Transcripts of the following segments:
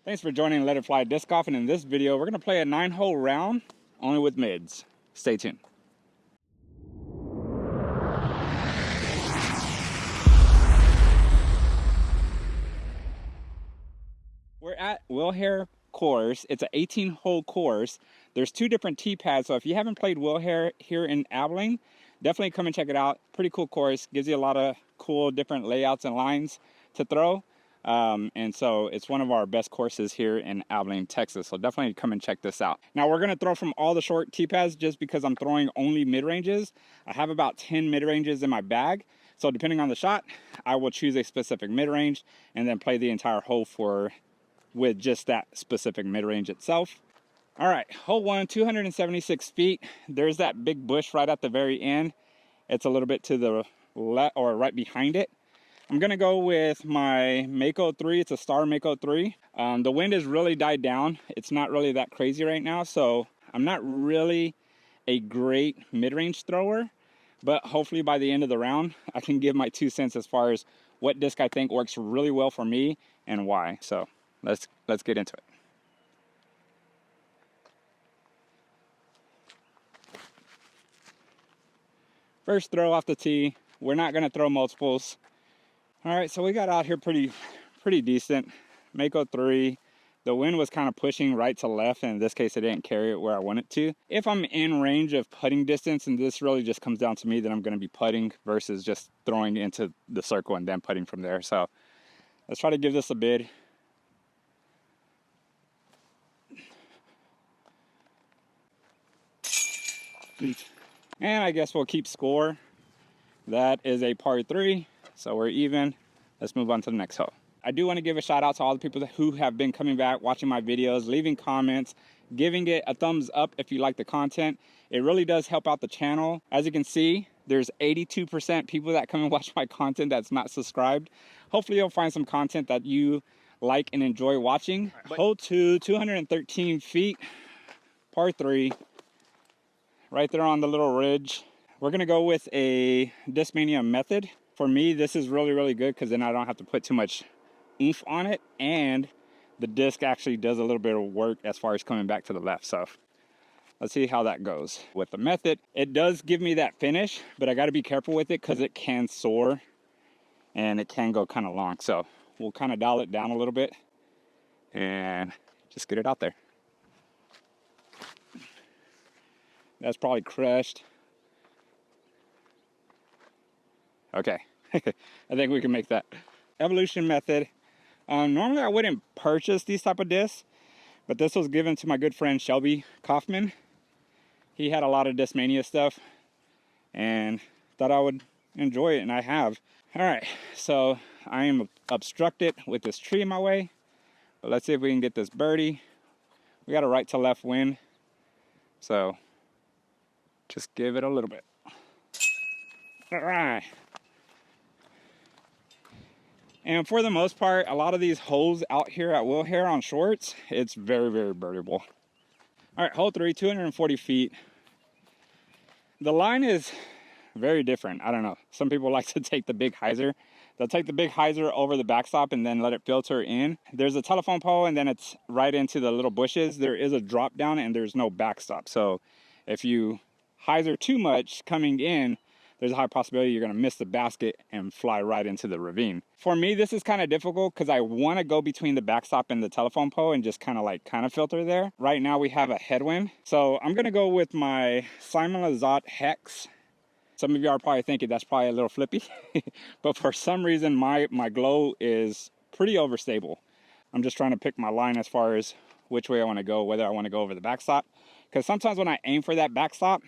Thanks for joining Let It Fly Disc Golf, and in this video we're going to play a 9-hole round only with mids. Stay tuned. We're at Will Hare course. It's an 18-hole course. There's 2 different tee pads, so if you haven't played Will Hare here in Abilene, definitely come and check it out. Pretty cool course. Gives you a lot of cool different layouts and lines to throw. And so it's one of our best courses here in Abilene, Texas. So definitely come and check this out. Now we're going to throw from all the short tee pads just because I'm throwing only mid-ranges. I have about 10 mid-ranges in my bag. So depending on the shot, I will choose a specific mid-range and then play the entire hole with just that specific mid-range itself. All right, hole 1, 276 feet. There's that big bush right at the very end. It's a little bit to the left or right behind it. I'm gonna go with my Mako 3. It's a Star Mako 3. The wind has really died down. It's not really that crazy right now, so I'm not really a great mid-range thrower, but hopefully by the end of the round, I can give my 2 cents as far as what disc I think works really well for me and why. So let's get into it. First throw off the tee. We're not gonna throw multiples. All right, so we got out here pretty decent. Mako 3. The wind was kind of pushing right to left, and in this case, it didn't carry it where I want it to. If I'm in range of putting distance, and this really just comes down to me, that I'm gonna be putting versus just throwing into the circle and then putting from there. So let's try to give this a bid. And I guess we'll keep score. That is a par 3. So we're even. Let's move on to the next hole. I do want to give a shout out to all the people who have been coming back, watching my videos, leaving comments, giving it a thumbs up if you like the content. It really does help out the channel. As you can see, there's 82% people that come and watch my content that's not subscribed. Hopefully you'll find some content that you like and enjoy watching. Hole 2, 213 feet, par 3, right there on the little ridge. We're gonna go with a Discmania method. For me, this is really good because then I don't have to put too much oomph on it, and the disc actually does a little bit of work as far as coming back to the left. So let's see how that goes. With the method, it does give me that finish, but I got to be careful with it because it can soar and it can go kind of long. So we'll kind of dial it down a little bit and just get it out there. That's probably crushed. Okay, I think we can make that. Evolution method. Normally I wouldn't purchase these type of discs, but this was given to my good friend Shelby Kaufman. He had a lot of Discmania stuff and thought I would enjoy it, and I have. All right, so I am obstructed with this tree in my way, but let's see if we can get this birdie. We got a right to left wind, so just give it a little bit. All right. And for the most part, a lot of these holes out here at Will Hare on shorts, it's very birdieable. All right, hole 3, 240 feet. The line is very different. I don't know. Some people like to take the big hyzer. They'll take the big hyzer over the backstop and then let it filter in. There's a telephone pole and then it's right into the little bushes. There is a drop down and there's no backstop. So if you hyzer too much coming in, there's a high possibility you're gonna miss the basket and fly right into the ravine. For me, this is kind of difficult because I want to go between the backstop and the telephone pole and just kind of filter there. Right now we have a headwind, so I'm gonna go with my Simon Lizotte Hex. Some of you are probably thinking that's probably a little flippy, but for some reason my glow is pretty overstable. I'm just trying to pick my line as far as which way I want to go, whether I want to go over the backstop, because sometimes when I aim for that backstop,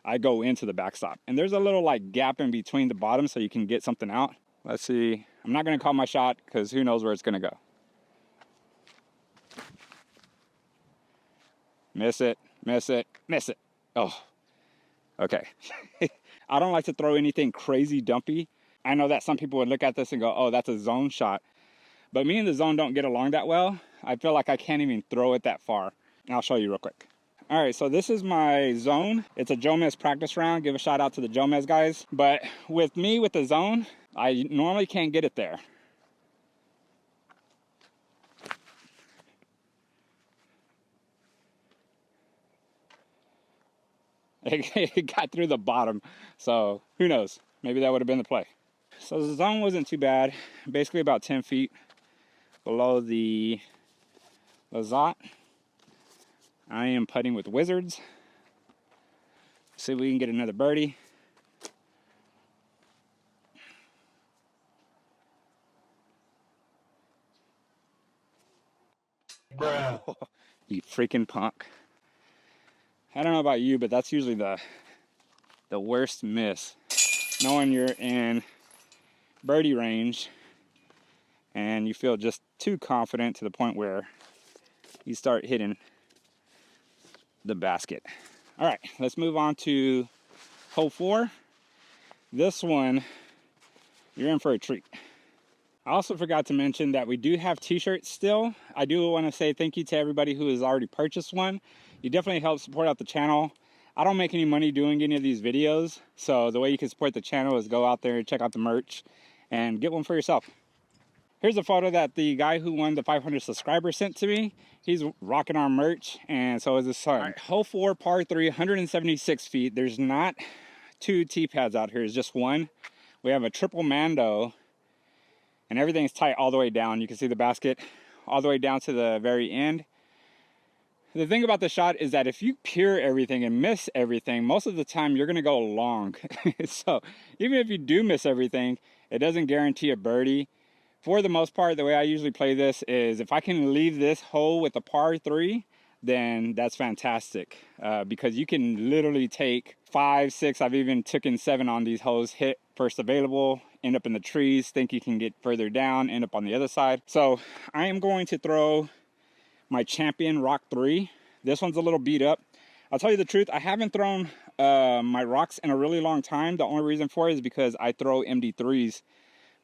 I go into the backstop and there's a little like gap in between the bottom so you can get something out. Let's see. I'm not going to call my shot because who knows where it's going to go. Miss it, miss it, miss it. Oh, okay. I don't like to throw anything crazy dumpy. I know that some people would look at this and go, oh, that's a zone shot. But me and the zone don't get along that well. I feel like I can't even throw it that far. And I'll show you real quick. All right, so this is my zone. It's a Jomez practice round. Give a shout out to the Jomez guys. But with me, with the zone, I normally can't get it there. It got through the bottom. So who knows? Maybe that would have been the play. So the zone wasn't too bad. Basically about 10 feet below the Lazat. I am putting with Wizards. See if we can get another birdie. Bruh. You freaking punk. I don't know about you, but that's usually the worst miss. Knowing you're in birdie range and you feel just too confident to the point where you start hitting the basket. All right, let's move on to hole 4. This one, you're in for a treat. I also forgot to mention that we do have t-shirts still. I do want to say thank you to everybody who has already purchased one. You definitely help support out the channel. I don't make any money doing any of these videos, so the way you can support the channel is go out there, check out the merch, and get one for yourself. Here's a photo that the guy who won the 500 subscribers sent to me. He's rocking our merch, and so is his son. All right, hole 4, par 3, 176 feet. There's not 2 tee pads out here, it's just one. We have a triple Mando, and everything's tight all the way down. You can see the basket all the way down to the very end. The thing about the shot is that if you pure everything and miss everything, most of the time you're gonna go long. So even if you do miss everything, it doesn't guarantee a birdie. For the most part, the way I usually play this is if I can leave this hole with a par 3, then that's fantastic. Because you can literally take 5, 6, I've even taken 7 on these holes, hit first available, end up in the trees, think you can get further down, end up on the other side. So I am going to throw my Champion Rock 3. This one's a little beat up. I'll tell you the truth, I haven't thrown my rocks in a really long time. The only reason for it is because I throw MD3s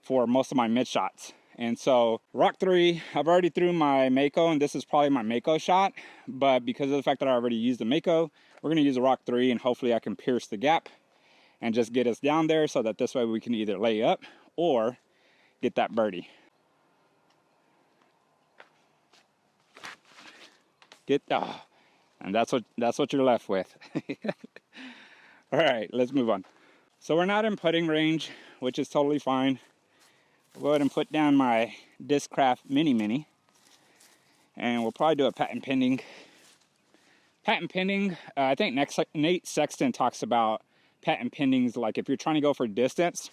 for most of my mid shots. And so Rock 3, I've already threw my Mako, and this is probably my Mako shot, but because of the fact that I already used the Mako, we're gonna use a Rock 3, and hopefully I can pierce the gap and just get us down there so that this way we can either lay up or get that birdie. And that's what you're left with. All right, let's move on. So we're not in putting range, which is totally fine. I'll go ahead and put down my Discraft Mini, and we'll probably do a patent pending. Patent pending, I think Nate Sexton talks about patent pendings, like if you're trying to go for distance,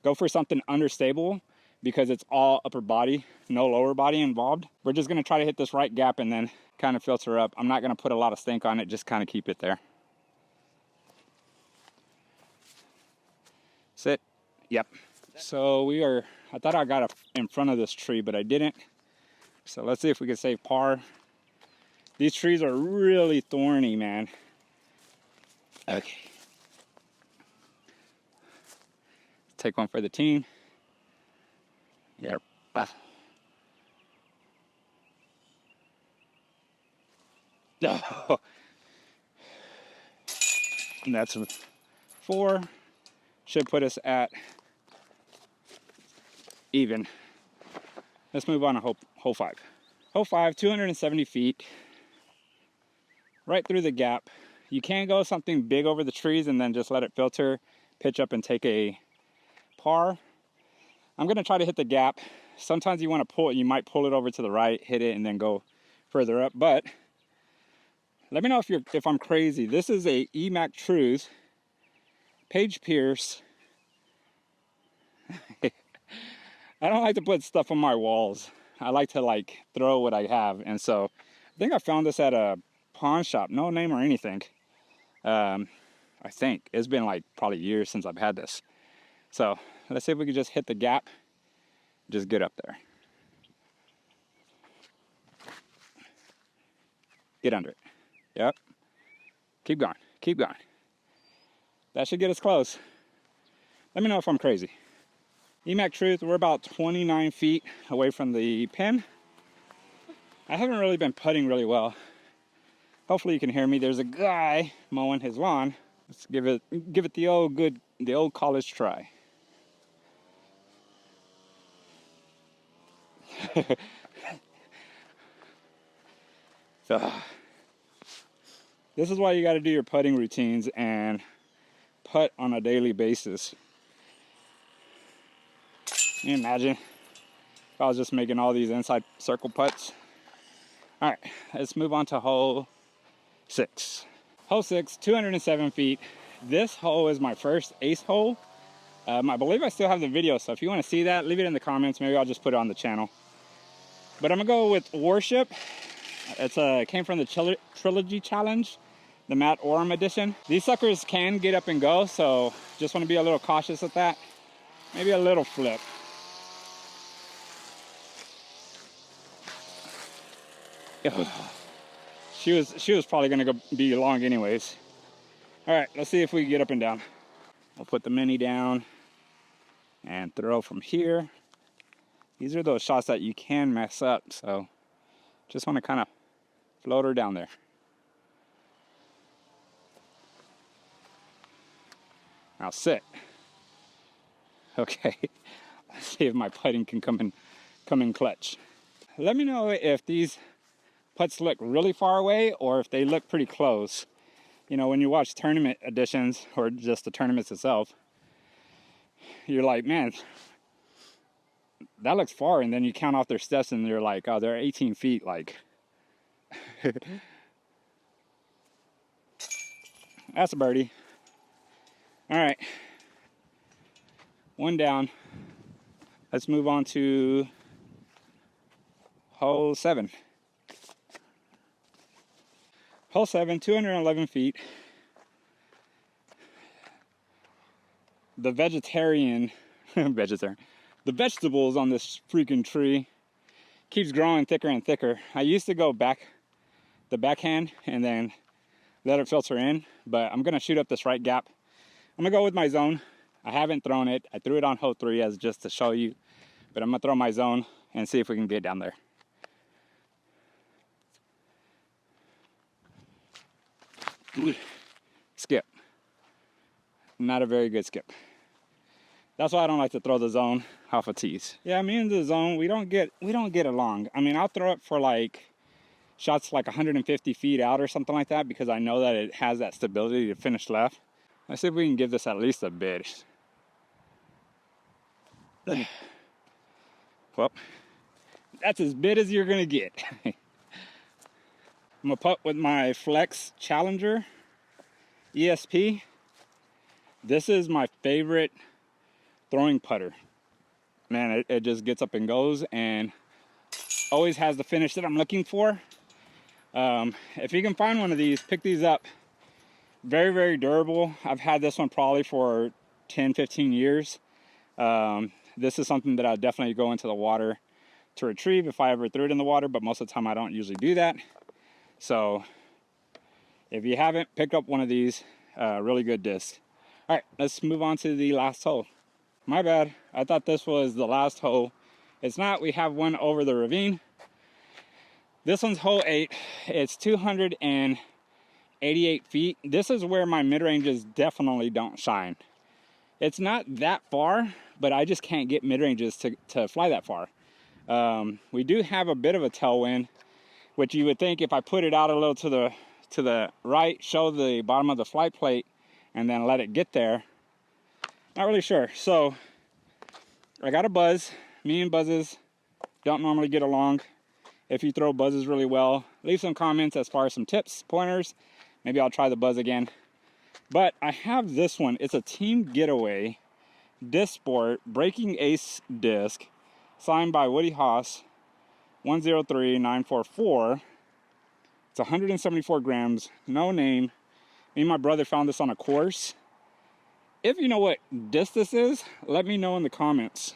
go for something understable because it's all upper body, no lower body involved. We're just gonna try to hit this right gap and then kind of filter up. I'm not gonna put a lot of stink on it, just kind of keep it there. Sit. Yep. So I thought I got in front of this tree, but I didn't. So let's see if we can save par. These trees are really thorny, man. Okay. Take one for the team. Yep. Oh. And that's a 4. Should put us at even. Let's move on to hole 5. Hole 5, 270 feet. Right through the gap. You can go something big over the trees and then just let it filter, pitch up and take a par. I'm gonna try to hit the gap. Sometimes you want to pull it, you might pull it over to the right, hit it, and then go further up. But let me know if I'm crazy. This is a EMAC Truth Page Pierce. I don't like to put stuff on my walls. I like to throw what I have, and so I think I found this at a pawn shop. No name or anything. I think it's been probably years since I've had this. So let's see if we can just hit the gap. Just get up there. Get under it. Yep. Keep going. Keep going. That should get us close. Let me know if I'm crazy. EMAC Truth, we're about 29 feet away from the pin. I haven't really been putting really well. Hopefully you can hear me. There's a guy mowing his lawn. Let's give it the old college try. So, This is why you got to do your putting routines and putt on a daily basis. Can you imagine if I was just making all these inside circle putts? All right, let's move on to hole 6. Hole 6, 207 feet. This hole is my first ace hole. I believe I still have the video, so if you want to see that, leave it in the comments. Maybe I'll just put it on the channel. But I'm gonna go with Worship. It came from the Trilogy Challenge, the Matt Oram edition. These suckers can get up and go, so just want to be a little cautious with that. Maybe a little flip. She was probably gonna be long anyways. All right, let's see if we can get up and down. We'll put the mini down and throw from here. These are those shots that you can mess up, so just want to kind of float her down there. Now sit. Okay, let's see if my putting can come in clutch. Let me know if these putts look really far away or if they look pretty close. You know, when you watch tournament editions or just the tournaments itself, you're like, man, that looks far, and then you count off their steps and you're like, oh, they're 18 feet, like. That's a birdie. All right, one down. Let's move on to hole 7. Hole 7, 211 feet. The the vegetables on this freaking tree keeps growing thicker and thicker. I used to go the backhand and then let it filter in, but I'm gonna shoot up this right gap. I'm gonna go with my zone. I haven't thrown it. I threw it on hole 3 as just to show you, but I'm gonna throw my zone and see if we can get down there. Skip. Not a very good skip. That's why I don't like to throw the zone off of tees. Yeah, me and the zone, we don't get along. I mean, I'll throw it for like shots like 150 feet out or something like that because I know that it has that stability to finish left. Let's see if we can give this at least a bid. Well, that's as bid as you're gonna get. I'm gonna putt with my Flex Challenger ESP. This is my favorite throwing putter. Man, it just gets up and goes and always has the finish that I'm looking for. If you can find one of these, pick these up. Very, very durable. I've had this one probably for 10-15 years. This is something that I definitely go into the water to retrieve if I ever threw it in the water, but most of the time I don't usually do that. So if you haven't, pick up one of these. Really good disc. All right, let's move on to the last hole. My bad, I thought this was the last hole. It's not. We have one over the ravine. This one's hole 8. It's 288 feet. This is where my mid-ranges definitely don't shine. It's not that far, but I just can't get mid-ranges to fly that far. We do have a bit of a tailwind, which you would think if I put it out a little to the right, show the bottom of the flight plate, and then let it get there. Not really sure. So I got a buzz. Me and buzzes don't normally get along. If you throw buzzes really well, leave some comments as far as some tips, pointers. Maybe I'll try the buzz again. But I have this one. It's a Team Getaway Disc Sport Breaking Ace disc, signed by Woody Haas, 103944. It's 174 grams, no name. Me and my brother found this on a course. If you know what disc this is, let me know in the comments.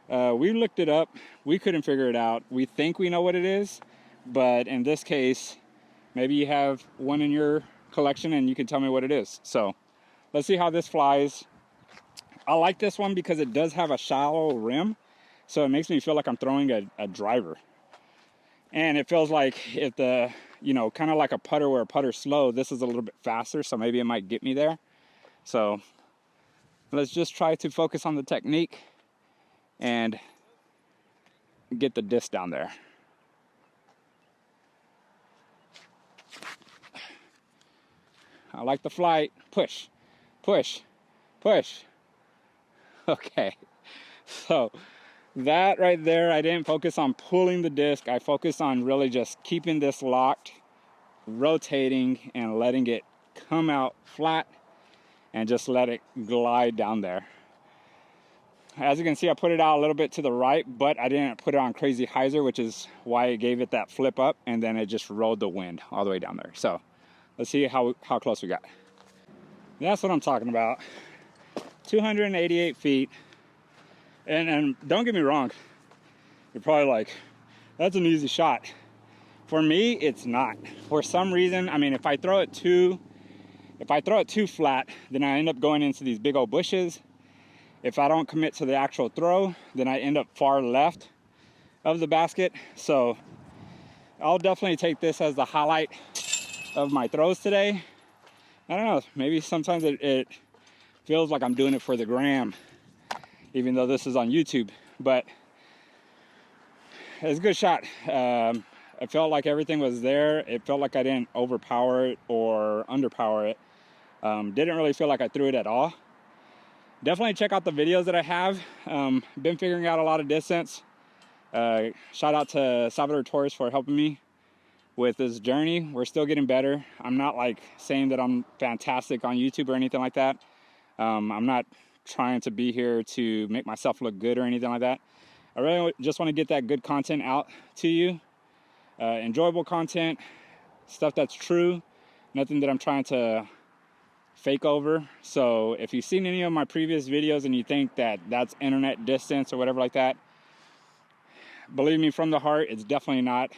We looked it up. We couldn't figure it out. We think we know what it is, but in this case, maybe you have one in your collection and you can tell me what it is. So let's see how this flies. I like this one because it does have a shallow rim, so it makes me feel like I'm throwing a driver. And it feels like if kind of like a putter where a putter's slow, this is a little bit faster, so maybe it might get me there. So let's just try to focus on the technique and get the disc down there. I like the flight. Push, push, push. Okay, so that right there, I didn't focus on pulling the disc. I focused on really just keeping this locked, rotating, and letting it come out flat and just let it glide down there. As you can see, I put it out a little bit to the right, but I didn't put it on crazy hyzer, which is why it gave it that flip up, and then it just rode the wind all the way down there. So let's see how close we got. That's what I'm talking about. 288 feet. And don't get me wrong, you're probably like, that's an easy shot. For me, it's not. For some reason, I mean, if I throw it too flat, then I end up going into these big old bushes. If I don't commit to the actual throw, then I end up far left of the basket. So I'll definitely take this as the highlight of my throws today. I don't know, maybe sometimes it feels like I'm doing it for the gram, even though this is on YouTube, but it's a good shot. I felt like everything was there. It felt like I didn't overpower it or underpower it. Didn't really feel like I threw it at all. Definitely check out the videos that I have. Been figuring out a lot of distance. Shout out to Salvador Torres for helping me with this journey. We're still getting better. I'm not like saying that I'm fantastic on YouTube or anything like that. I'm not trying to be here to make myself look good or anything like that. I really just want to get that good content out to you. Enjoyable content, stuff that's true, nothing that I'm trying to fake over. So if you've seen any of my previous videos and you think that that's internet distance or whatever like that, believe me, from the heart, it's definitely not.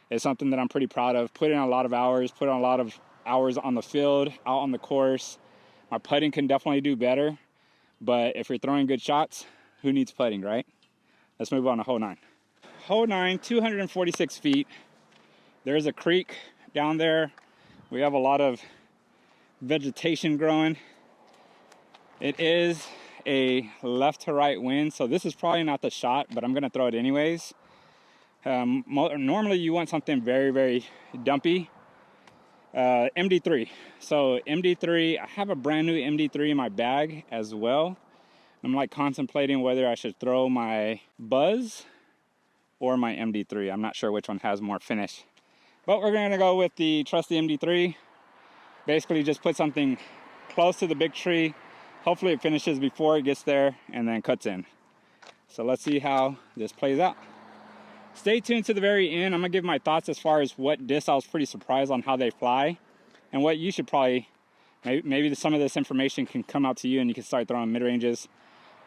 It's something that I'm pretty proud of. Put in a lot of hours, put in a lot of hours on the field, out on the course. My putting can definitely do better, but if you're throwing good shots, who needs putting, right? Let's move on to hole 9. Hole 9, 246 feet. There's a creek down there. We have a lot of vegetation growing. It is a left to right wind, so this is probably not the shot, but I'm gonna throw it anyways. Normally you want something very, very dumpy. MD3. So MD3, I have a brand new MD3 in my bag as well. I'm like contemplating whether I should throw my Buzz or my MD3. I'm not sure which one has more finish, but we're gonna go with the trusty MD3. Basically just put something close to the big tree. Hopefully it finishes before it gets there and then cuts in. So let's see how this plays out. Stay tuned to the very end. I'm gonna give my thoughts as far as what discs I was pretty surprised on how they fly, and what you should probably, maybe some of this information can come out to you and you can start throwing mid-ranges.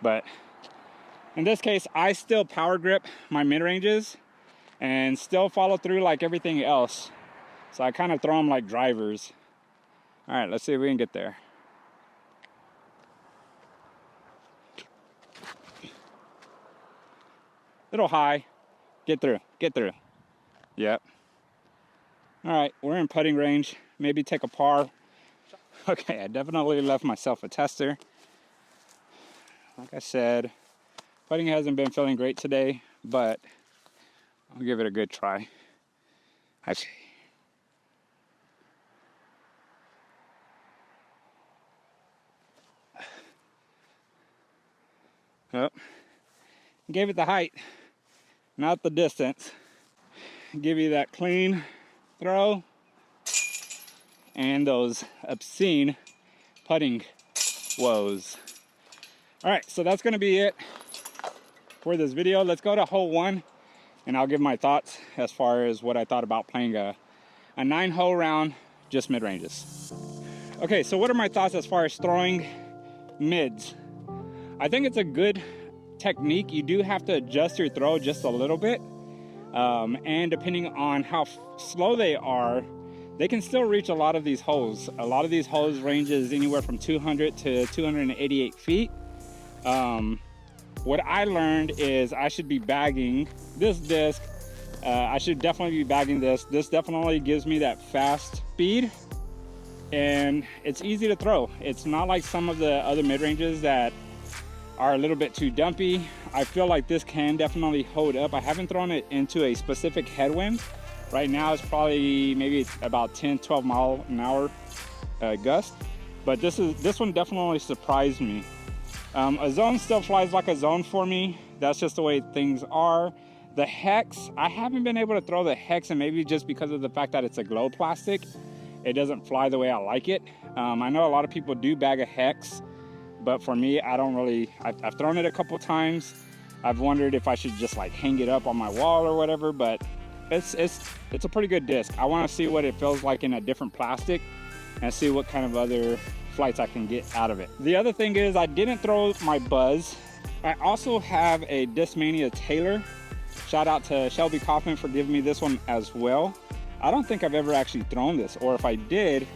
But in this case, I still power grip my mid-ranges and still follow through like everything else. So I kind of throw them like drivers. All right, let's see if we can get there. Little high. Get through, get through. Yep. All right, we're in putting range. Maybe take a par. Okay, I definitely left myself a tester. Like I said, putting hasn't been feeling great today, but I'll give it a good try. I see. Yep. Gave it the height, not the distance. Give you that clean throw and those obscene putting woes. All right, so that's gonna be it for this video. Let's go to hole 1 and I'll give my thoughts as far as what I thought about playing a 9-hole round, just mid-ranges. Okay, so what are my thoughts as far as throwing mids? I think it's a good technique. You do have to adjust your throw just a little bit. And depending on how slow they are, they can still reach a lot of these holes. A lot of these holes ranges anywhere from 200 to 288 feet. What I learned is I should be bagging this disc. I should definitely be bagging this. This definitely gives me that fast speed and it's easy to throw. It's not like some of the other mid-ranges that are a little bit too dumpy. I feel like this can definitely hold up. I haven't thrown it into a specific headwind. Right now it's probably maybe about 10, 12 mile an hour gust. But this one definitely surprised me. A zone still flies like a zone for me. That's just the way things are. The hex, I haven't been able to throw the hex, and maybe just because of the fact that it's a glow plastic, it doesn't fly the way I like it. I know a lot of people do bag a hex, but for me, I don't really, I've thrown it a couple times. I've wondered if I should just like hang it up on my wall or whatever, but it's a pretty good disc. I want to see what it feels like in a different plastic and see what kind of other flights I can get out of it. The other thing is I didn't throw my Buzz. I also have a Discmania Taylor. Shout out to Shelby Kaufman for giving me this one as well. I don't think I've ever actually thrown this, or if I did,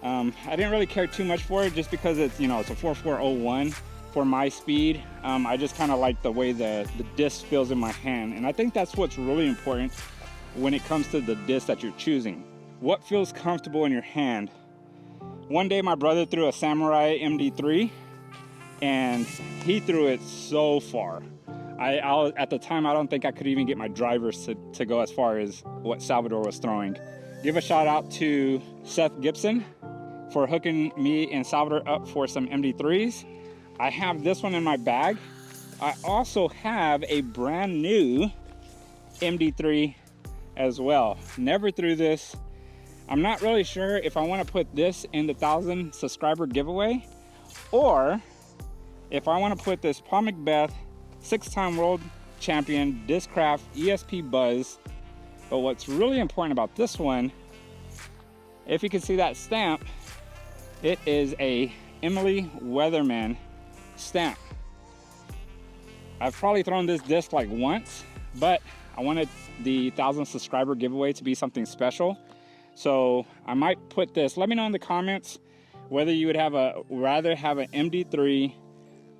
I didn't really care too much for it just because it's, you know, it's a 4401 for my speed. I just kind of like the way the disc feels in my hand, and I think that's what's really important when it comes to the disc that you're choosing. What feels comfortable in your hand? One day my brother threw a Samurai MD3 and he threw it so far. At the time, I don't think I could even get my drivers to go as far as what Salvador was throwing. Give a shout out to Seth Gibson for hooking me and Salvador up for some MD3s. I have this one in my bag. I also have a brand new MD3 as well. Never threw this. I'm not really sure if I want to put this in the 1,000 subscriber giveaway, or if I want to put this Paul Macbeth 6-time world champion Discraft ESP Buzz. But what's really important about this one, if you can see that stamp, it is a Emily Weatherman stamp. I've probably thrown this disc like once, but I wanted the 1,000 subscriber giveaway to be something special. So I might put this. Let me know in the comments whether you would rather have an MD3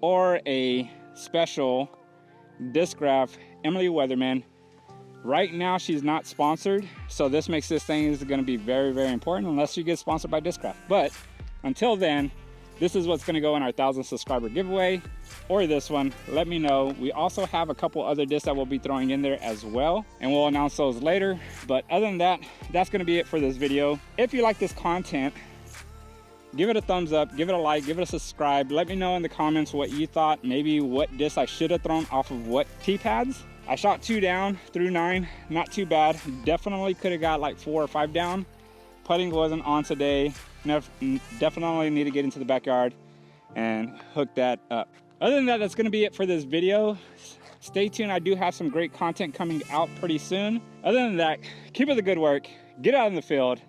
or a special Discraft Emily Weatherman. Right now she's not sponsored, so this makes this thing is going to be very, very important unless you get sponsored by Discraft. But until then, this is what's going to go in our 1,000 subscriber giveaway, or this one. Let me know. We also have a couple other discs that we'll be throwing in there as well, and we'll announce those later. But other than that, that's going to be it for this video. If you like this content, give it a thumbs up, give it a like, give it a subscribe. Let me know in the comments what you thought, maybe what disc I should have thrown off of what T-pads. I shot 2 down through 9, not too bad. Definitely could have got like 4 or 5 down. Putting wasn't on today. Definitely need to get into the backyard and hook that up. Other than that, that's going to be it for this video. Stay tuned. I do have some great content coming out pretty soon. Other than that, keep up the good work. Get out in the field.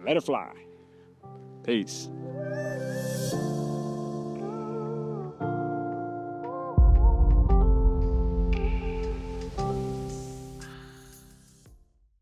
Let it fly. Peace.